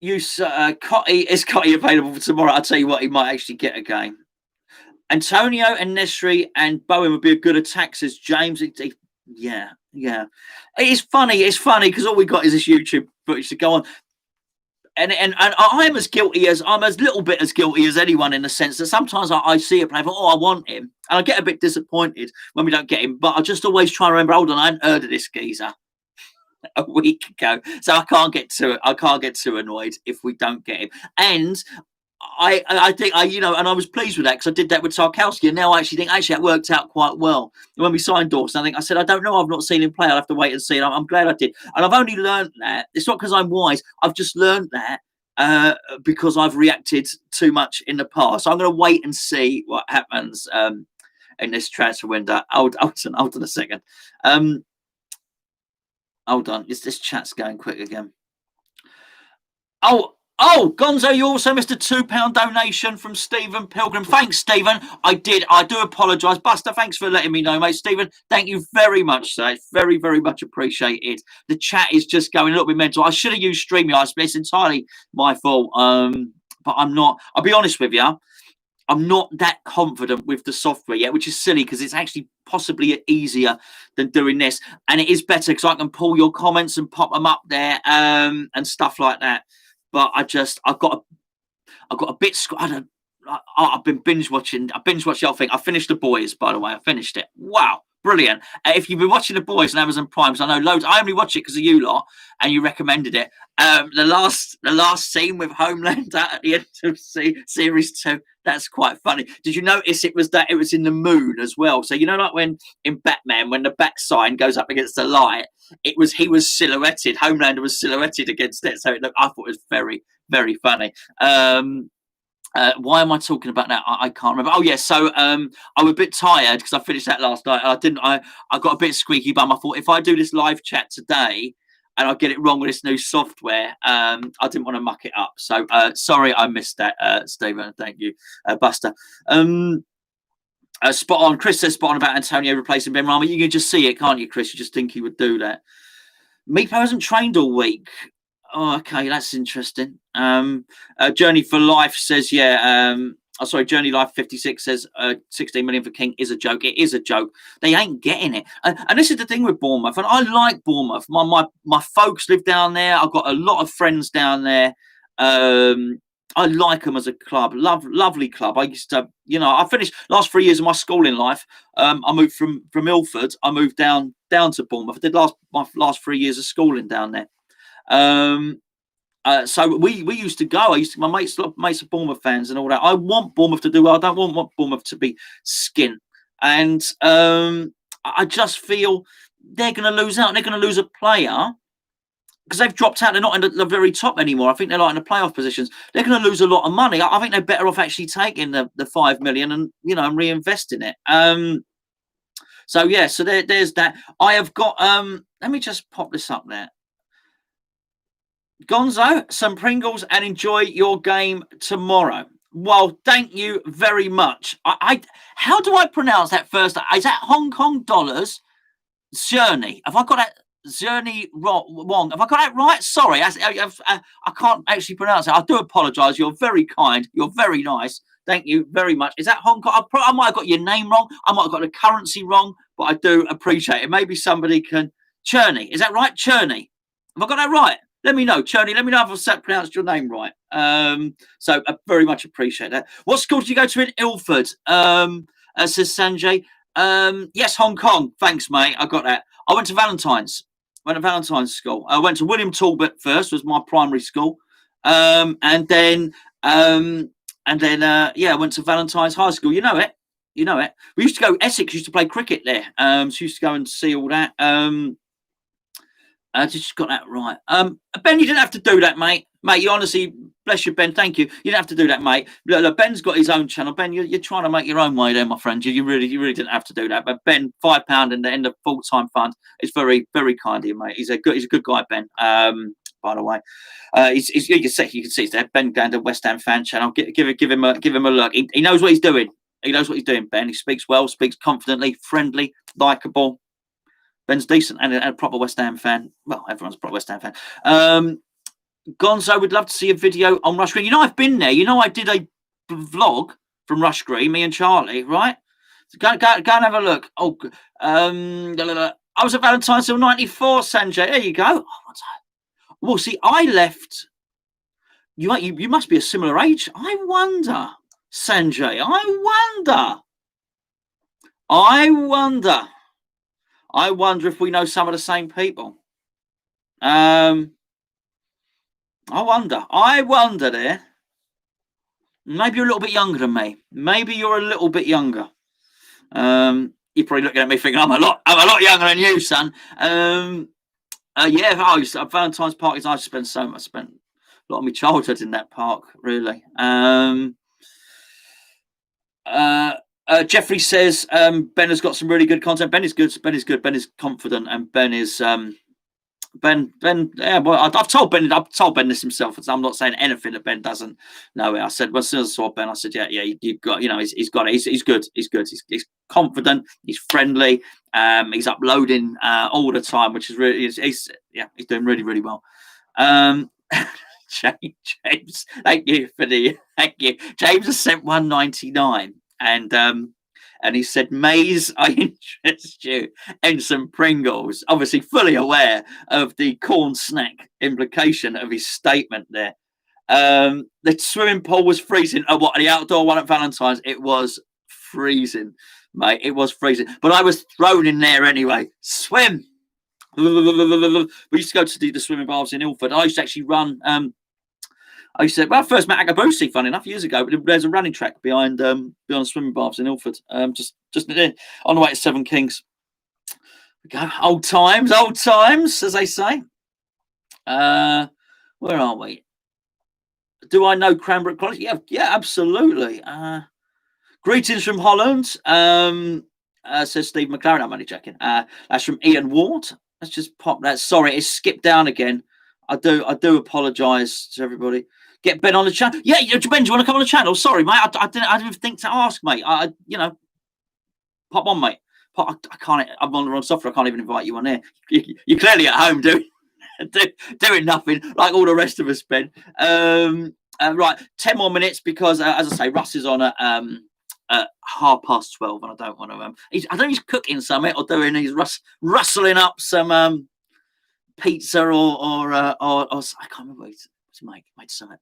Is Cotty available for tomorrow? I'll tell you what, he might actually get a game. Antonio and En-Nesyri and Bowen would be a good attack, says James. Yeah. It's funny because all we got is this YouTube footage to go on. And I'm as little bit as guilty as anyone in the sense that sometimes I see a player, I want him. And I get a bit disappointed when we don't get him. But I just always try to remember, hold on, I hadn't heard of this geezer a week ago, so I can't get too annoyed if we don't get him. And I think and I was pleased with that because I did that with Tarkowski, and now I actually think that worked out quite well. When we signed Dawson, I said I don't know, I've not seen him play. I'll have to wait and see. And I'm glad I did, and I've only learned that. It's not because I'm wise. I've just learned that because I've reacted too much in the past. So I'm going to wait and see what happens in this transfer window. Hold on a second. Hold on, this chat's going quick again. Gonzo, you also missed a £2 donation from Stephen Pilgrim. Thanks, Stephen. I do apologise. Buster, thanks for letting me know, mate. Stephen, thank you very much, sir. It's very, very much appreciated. The chat is just going a little bit mental. I should have used StreamYard, but it's entirely my fault. But I'm not. I'll be honest with you. I'm not that confident with the software yet, which is silly because it's actually possibly easier than doing this. And it is better because I can pull your comments and pop them up there and stuff like that. But I've got a bit. I've been binge watching. I binge watched the whole thing. I finished The Boys, by the way. I finished it. Wow. Brilliant. If you've been watching The Boys on Amazon Prime, I know loads. I only watch it because of you lot, and you recommended it. The last scene with Homelander at the end of series 2, that's quite funny. Did you notice it was in the moon as well? So like when in Batman, when the bat sign goes up against the light, he was silhouetted. Homelander was silhouetted against it. So I thought it was very, very funny. Why am I talking about that? I can't remember. Oh yeah, so I'm a bit tired because I finished that last night. I got a bit squeaky bum. I thought if I do this live chat today and I get it wrong with this new software, I didn't want to muck it up. So sorry I missed that, Stephen. Thank you, Buster. Spot on. Chris says spot on about Antonio replacing Benrahma. You can just see it, can't you, Chris? You just think he would do that. Meepo hasn't trained all week. Oh, okay, that's interesting. Journey for Life says, Journey Life 56 says 16 million for King is a joke. It is a joke. They ain't getting it. And this is the thing with Bournemouth. And I like Bournemouth. My folks live down there. I've got a lot of friends down there. I like them as a club. Lovely club. I used to, I finished last 3 years of my schooling life. I moved from Ilford. I moved down to Bournemouth. I did my last 3 years of schooling down there. So we used to go. My mates are Bournemouth fans and all that. I want Bournemouth to do well. I don't want Bournemouth to be skint. And I just feel they're going to lose out. They're going to lose a player because they've dropped out. They're not in the very top anymore. I think they're like in the playoff positions. They're going to lose a lot of money. I think they're better off actually taking the 5 million and and reinvesting it. So yeah, so there's that. I have got. Let me just pop this up there. Gonzo, some Pringles and enjoy your game tomorrow. Well, thank you very much. How do I pronounce that first? Is that Hong Kong dollars? Journey. Have I got that? Journey Wong. Have I got that right? Sorry, I can't actually pronounce it. I do apologise. You're very kind. You're very nice. Thank you very much. Is that Hong Kong? I might have got your name wrong. I might have got the currency wrong, but I do appreciate it. Maybe somebody can. Cherney. Is that right? Cherney. Have I got that right? Let me know, Cherney. Let me know if I've pronounced your name right. So I very much appreciate that. What school did you go to in Ilford? Says Sanjay. Yes, Hong Kong. Thanks, mate. I got that. I went to Valentine's. School. I went to William Talbot first, was my primary school. And then I went to Valentine's High School. You know it. We used to go, Essex used to play cricket there. So used to go and see all that. I just got that right. Ben, you didn't have to do that, mate. Mate, you honestly, bless you, Ben. Thank you. You didn't have to do that, mate. Look, Ben's got his own channel. Ben, you're trying to make your own way there, my friend. You really didn't have to do that. But Ben, £5 in the full-time fund is very, very kind of you, mate. He's a good guy, Ben. By the way, you can see he's there. Ben Gander, West Ham fan channel. Give him a look. He knows what he's doing. He knows what he's doing. Ben. He speaks well, speaks confidently, friendly, likable. Ben's decent and a proper West Ham fan. Well, everyone's a proper West Ham fan. Gonzo would love to see a video on Rush Green. I've been there. I did a vlog from Rush Green, me and Charlie, right? So go and have a look. Oh, I was at Valentine's till 94, Sanjay. There you go. Well, see, I left. You must be a similar age. I wonder, Sanjay. I wonder if we know some of the same people. I wonder there. Maybe you're a little bit younger than me. You're probably looking at me thinking I'm a lot younger than you, son. Valentine's parties. I spent a lot of my childhood in that park, really. Jeffrey says Ben has got some really good content. Ben is good. Ben is confident, and Ben is Ben. Yeah, well, I've told Ben this himself. I'm not saying anything that Ben doesn't know it. I said, well, as soon as I saw Ben, I said, yeah, you've got, he's got it. He's good. He's confident. He's friendly. He's uploading all the time, which is really he's doing really, really well. James, thank you. James has sent 199. And he said, Maze, I interest you in some Pringles. Obviously, fully aware of the corn snack implication of his statement there. The swimming pool was freezing. Oh, what, the outdoor one at Valentine's? It was freezing, mate. It was freezing. But I was thrown in there anyway. Swim. We used to go to the swimming baths in Ilford. I used to actually run... I first met Agabusi, funny enough, years ago. But there's a running track behind the swimming baths in Ilford, just on the way to Seven Kings. We go, old times, as they say. Where are we? Do I know Cranbrook College? Yeah, absolutely. Greetings from Holland, says Steve McLaren. I'm only checking. That's from Ian Ward. Let's just pop that. Sorry, it's skipped down again. I do apologise to everybody. Get Ben on the channel. Yeah, Ben, do you want to come on the channel? Sorry, mate. I didn't think to ask, mate. Pop on, mate. I can't. I'm on the wrong software. I can't even invite you on there. You're clearly at home doing nothing like all the rest of us, Ben. Right, 10 more minutes because, as I say, Russ is on at 12:30, and I don't want to. I don't know he's cooking something or doing. He's rustling up some pizza or I can't remember what he made something.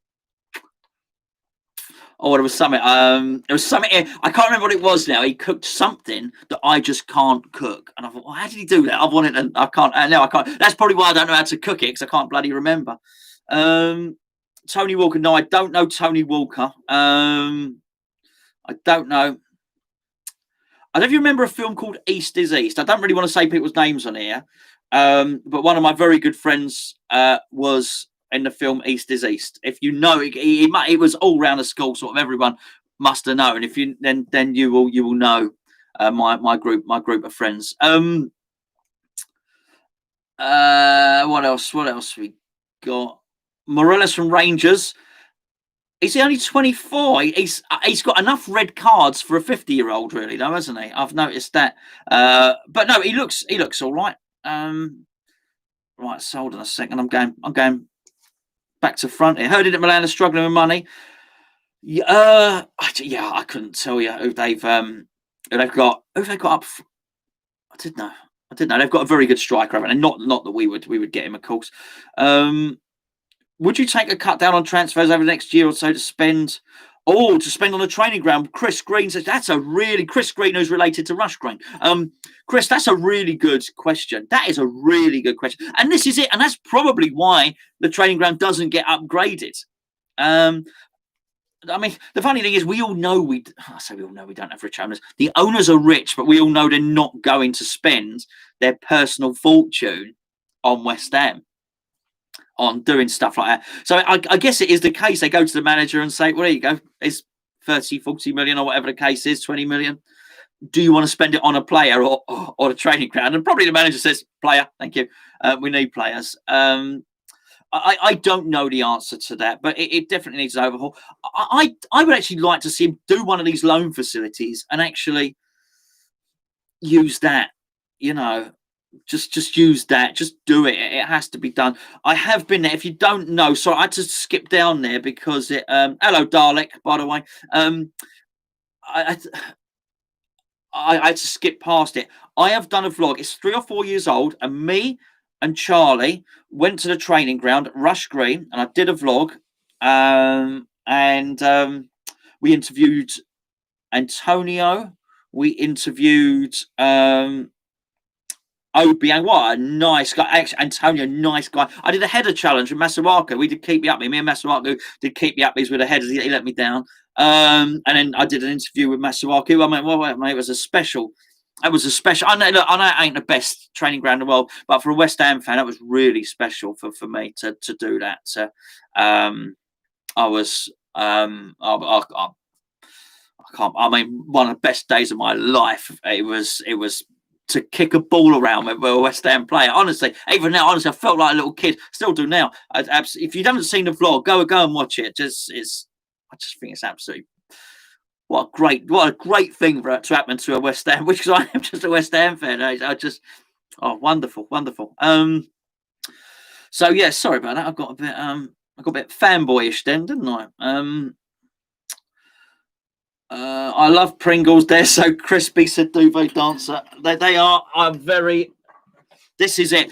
Oh, there was something. There was something. I can't remember what it was now. He cooked something that I just can't cook, and I thought, well, how did he do that? I wanted, and I can't. Now I can't. That's probably why I don't know how to cook it because I can't bloody remember. Tony Walker. No, I don't know Tony Walker. I don't know. I don't know if you remember a film called East is East. I don't really want to say people's names on here, but one of my very good friends was in the film East is East. If you know, it was all around the school, sort of everyone must have known. If you then you will know my group of friends. What else? What else we got? Morelos from Rangers. Is he only 24? He's got enough red cards for a 50-year-old, really, though, hasn't he? I've noticed that. But no, he looks all right. Right, so hold on a second. I'm going back to front here. Heard it at Milan are struggling with money. Yeah, I couldn't tell you who they've got. Who they got up? I didn't know. They've got a very good striker, and not that we would get him, of course. Would you take a cut down on transfers over the next year or so to spend on the training ground? Chris Green says Chris Green, who's related to Rush Green. Chris, that's a really good question. That is a really good question. And this is it. And that's probably why the training ground doesn't get upgraded. I mean, the funny thing is we all know we don't have rich owners. The owners are rich, but we all know they're not going to spend their personal fortune on West Ham, on doing stuff like that. So I guess it is the case. They go to the manager and say, well, there you go. It's 30, 40 million or whatever the case is, 20 million. Do you want to spend it on a player or the training ground? And probably the manager says, player, thank you. We need players. I don't know the answer to that, but it definitely needs an overhaul. I would actually like to see him do one of these loan facilities and actually use that, just use that, just do it. It has to be done. I have been there. If you don't know, sorry, I had to skip down there because it. Hello, Dalek. By the way, I had to skip past it. I have done a vlog. It's 3 or 4 years old, and me and Charlie went to the training ground at Rush Green, and I did a vlog. And we interviewed Antonio. We interviewed Obiang. What a nice guy. Actually, Antonio, nice guy. I did a header challenge with Masuaku. We did keep me up. Me and Masuaku did keep me up with the headers. He let me down. And then I did an interview with Masuaku. I mean, well, mate, it was a special. It was a special. I know it ain't the best training ground in the world, but for a West Ham fan, that was really special for me to do that. So, I was. I can't. I mean, one of the best days of my life. It was to kick a ball around with a West Ham player. Honestly, even now, I felt like a little kid. Still do now. If you haven't seen the vlog, go and watch it. I just think it's absolutely what a great thing for it to happen to a West Ham, which I am just a West Ham fan. Wonderful. So yeah, sorry about that. I got a bit fanboyish then, didn't I? I love Pringles. They're so crispy, said Duvet Dancer. They are. I'm very. This is it.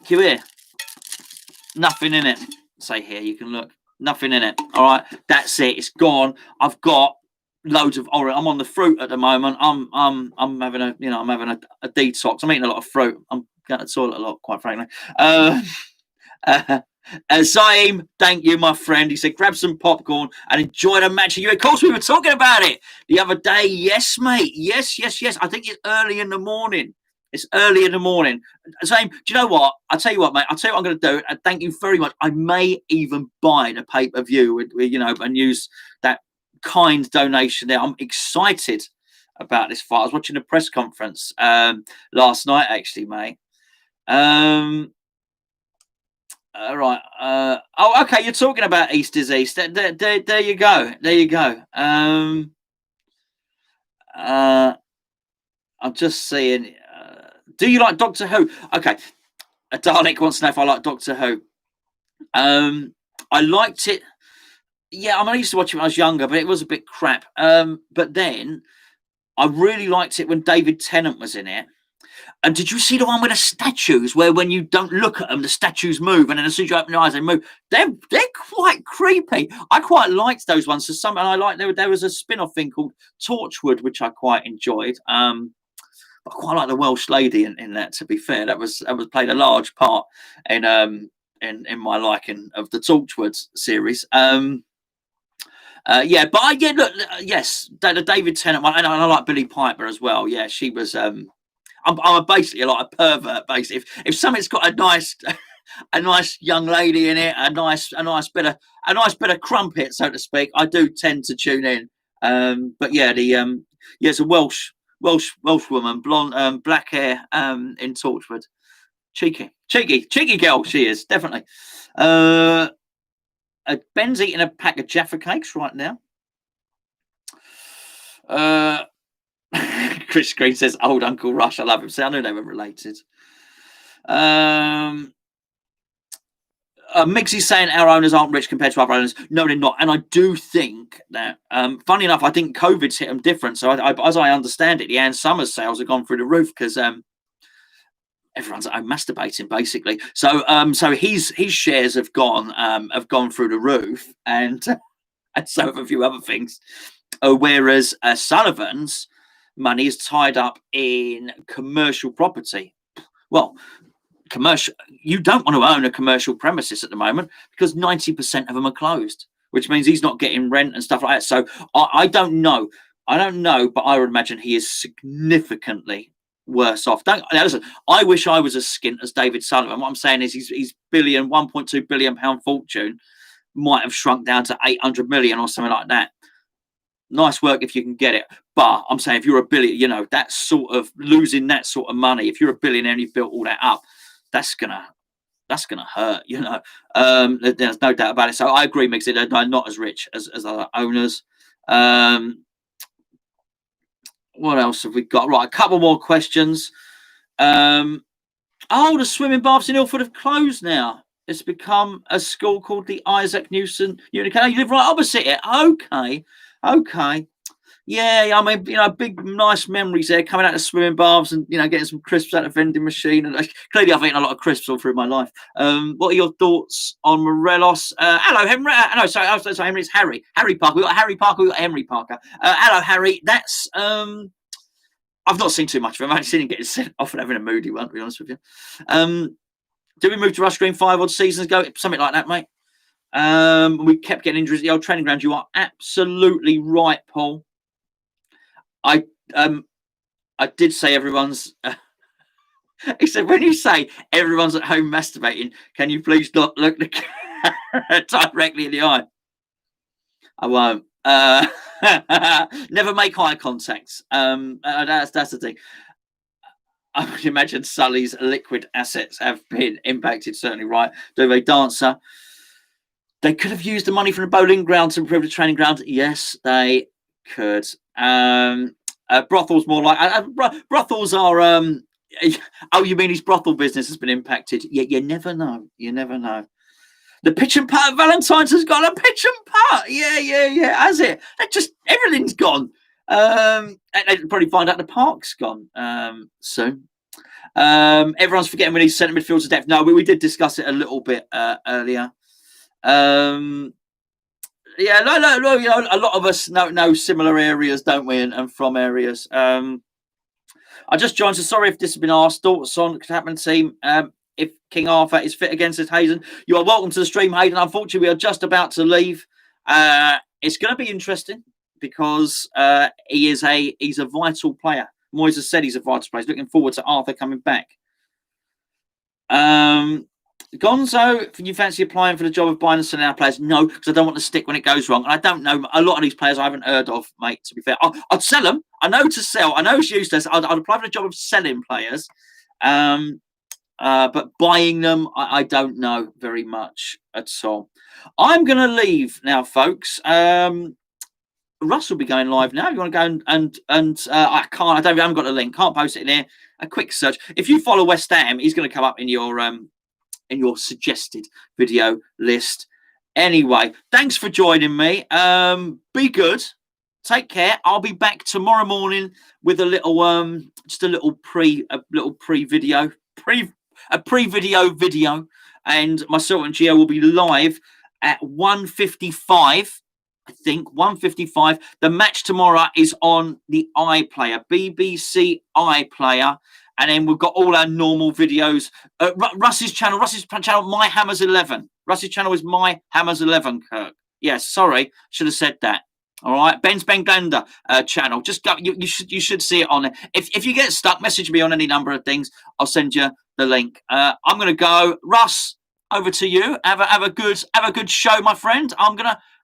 Can you hear? Nothing in it. Say here, you can look. Nothing in it. All right, that's it. It's gone. I've got loads of orange. I'm on the fruit at the moment. I'm having a detox. I'm eating a lot of fruit. I'm going to the toilet a lot, quite frankly. Zaim, thank you, my friend. He said, grab some popcorn and enjoy the match. Of course, we were talking about it the other day. Yes, mate. Yes. I think it's early in the morning. Zaim, do you know what? I'll tell you what, mate. I'll tell you what I'm going to do. And thank you very much. I may even buy the pay-per-view, and use that kind donation there. I'm excited about this fight. I was watching the press conference last night, actually, mate. All right. Okay. You're talking about East is East. There you go. I'm just saying. Do you like Doctor Who? Okay. Dalek wants to know if I like Doctor Who. I liked it. Yeah, I used to watch it when I was younger, but it was a bit crap. But then I really liked it when David Tennant was in it. And did you see the one with the statues, where when you don't look at them, the statues move, and then as soon as you open your eyes, they move? They're quite creepy. I quite liked those ones. So there was a spin-off thing called Torchwood, which I quite enjoyed. I quite like the Welsh lady in that. To be fair, that was played a large part in in my liking of the Torchwood series. Look, yes, the David Tennant one, and I like Billie Piper as well. Yeah, she was. I'm basically like a pervert. Basically, if something's got a nice young lady in it, a nice bit of crumpet, so to speak, I do tend to tune in. But yeah, it's a Welsh woman, blonde, black hair, in Torchwood. Cheeky girl she is, definitely. Ben's eating a pack of Jaffa cakes right now. Chris Green says, "Old Uncle Rush." I love him. So I knew they were related. Mixie's saying our owners aren't rich compared to other owners. No, they're not. And I do think that, funny enough, I think COVID's hit them different. So as I understand it, the Ann Summers sales have gone through the roof because everyone's at home masturbating, basically. So his shares have gone through the roof, and so have a few other things. Whereas Sullivan's money is tied up in commercial property. Well, commercial, you don't want to own a commercial premises at the moment because 90% of them are closed, which means he's not getting rent and stuff like that. So I don't know, but I would imagine he is significantly worse off. Listen, I wish I was as skint as David Sullivan. What I'm saying is his 1.2 billion pound fortune might have shrunk down to 800 million or something like that. Nice work if you can get it, but I'm saying if you're a billionaire, that sort of losing that sort of money, if you're a billionaire and you've built all that up, that's gonna hurt, there's no doubt about it. So I agree, Mixie, they're not as rich as other owners. What else have we got? Right, a couple more questions. The swimming baths in Ilford have closed now. It's become a school called the Isaac Newton Unicode. You live right opposite it. Okay. Yeah, I mean, big nice memories there, coming out of swimming baths and getting some crisps out of the vending machine. And clearly, I've eaten a lot of crisps all through my life. What are your thoughts on Morelos? Hello, Henry. No, sorry, Henry. It's Harry. Harry Parker. We got Harry Parker. We got Henry Parker. Hello, Harry. That's I've not seen too much of him. I've actually seen him getting sent off and having a moody one, to be honest with you. Did we move to Rush Green 5 odd seasons ago? Something like that, mate. We kept getting injuries at the old training ground. You are absolutely right, Paul. I did say everyone's. He said, when you say everyone's at home masturbating, can you please not look the camera directly in the eye? I won't. Never make eye contact. That's the thing. I would imagine Sully's liquid assets have been impacted. Certainly, right. Duvet dancer. They could have used the money from the bowling ground to improve the training ground. Yes, they could. Brothels more like brothels are. Oh, you mean his brothel business has been impacted? Yeah, you never know. The pitch and putt at Valentine's has got a pitch and putt. Yeah. Has it? Everything's gone. They'll probably find out the park's gone soon. Everyone's forgetting we need centre midfield to depth. No, we did discuss it a little bit earlier. Yeah, no, a lot of us know similar areas, don't we? And from areas. I just joined, so sorry if this has been asked. Thoughts on could happen team. If King Arthur is fit again, says Hayden. You are welcome to the stream, Hayden. Unfortunately, we are just about to leave. It's going to be interesting because he's a vital player. Moyes has said he's a vital player. He's looking forward to Arthur coming back. Gonzo, you fancy applying for the job of buying and selling our players? No, because I don't want to stick when it goes wrong. And I don't know a lot of these players I haven't heard of, mate, to be fair. I'd sell them. I know to sell. I know it's useless. I'd apply for the job of selling players. But buying them, I don't know very much at all. I'm going to leave now, folks. Russ will be going live now. If you want to go and I haven't got a link. Can't post it in here. A quick search. If you follow West Ham, he's going to come up in your suggested video list. Anyway, thanks for joining me. Be good. Take care. I'll be back tomorrow morning with a little pre-video video, and myself and Gio will be live at 1:55. I think 1:55. The match tomorrow is on the iPlayer, BBC iPlayer, And then we've got all our normal videos. Russ's channel, My Hammers 11. Russ's channel is My Hammers 11, Kirk. Yes, sorry, should have said that. All right, Ben's Ben Glenda channel. Just go. You should see it on there. If you get stuck, message me on any number of things. I'll send you the link. I'm going to go. Russ, over to you. Have a good show, my friend.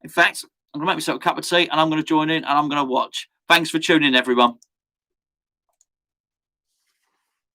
In fact, I'm going to make myself a cup of tea and I'm going to join in and I'm going to watch. Thanks for tuning in, everyone.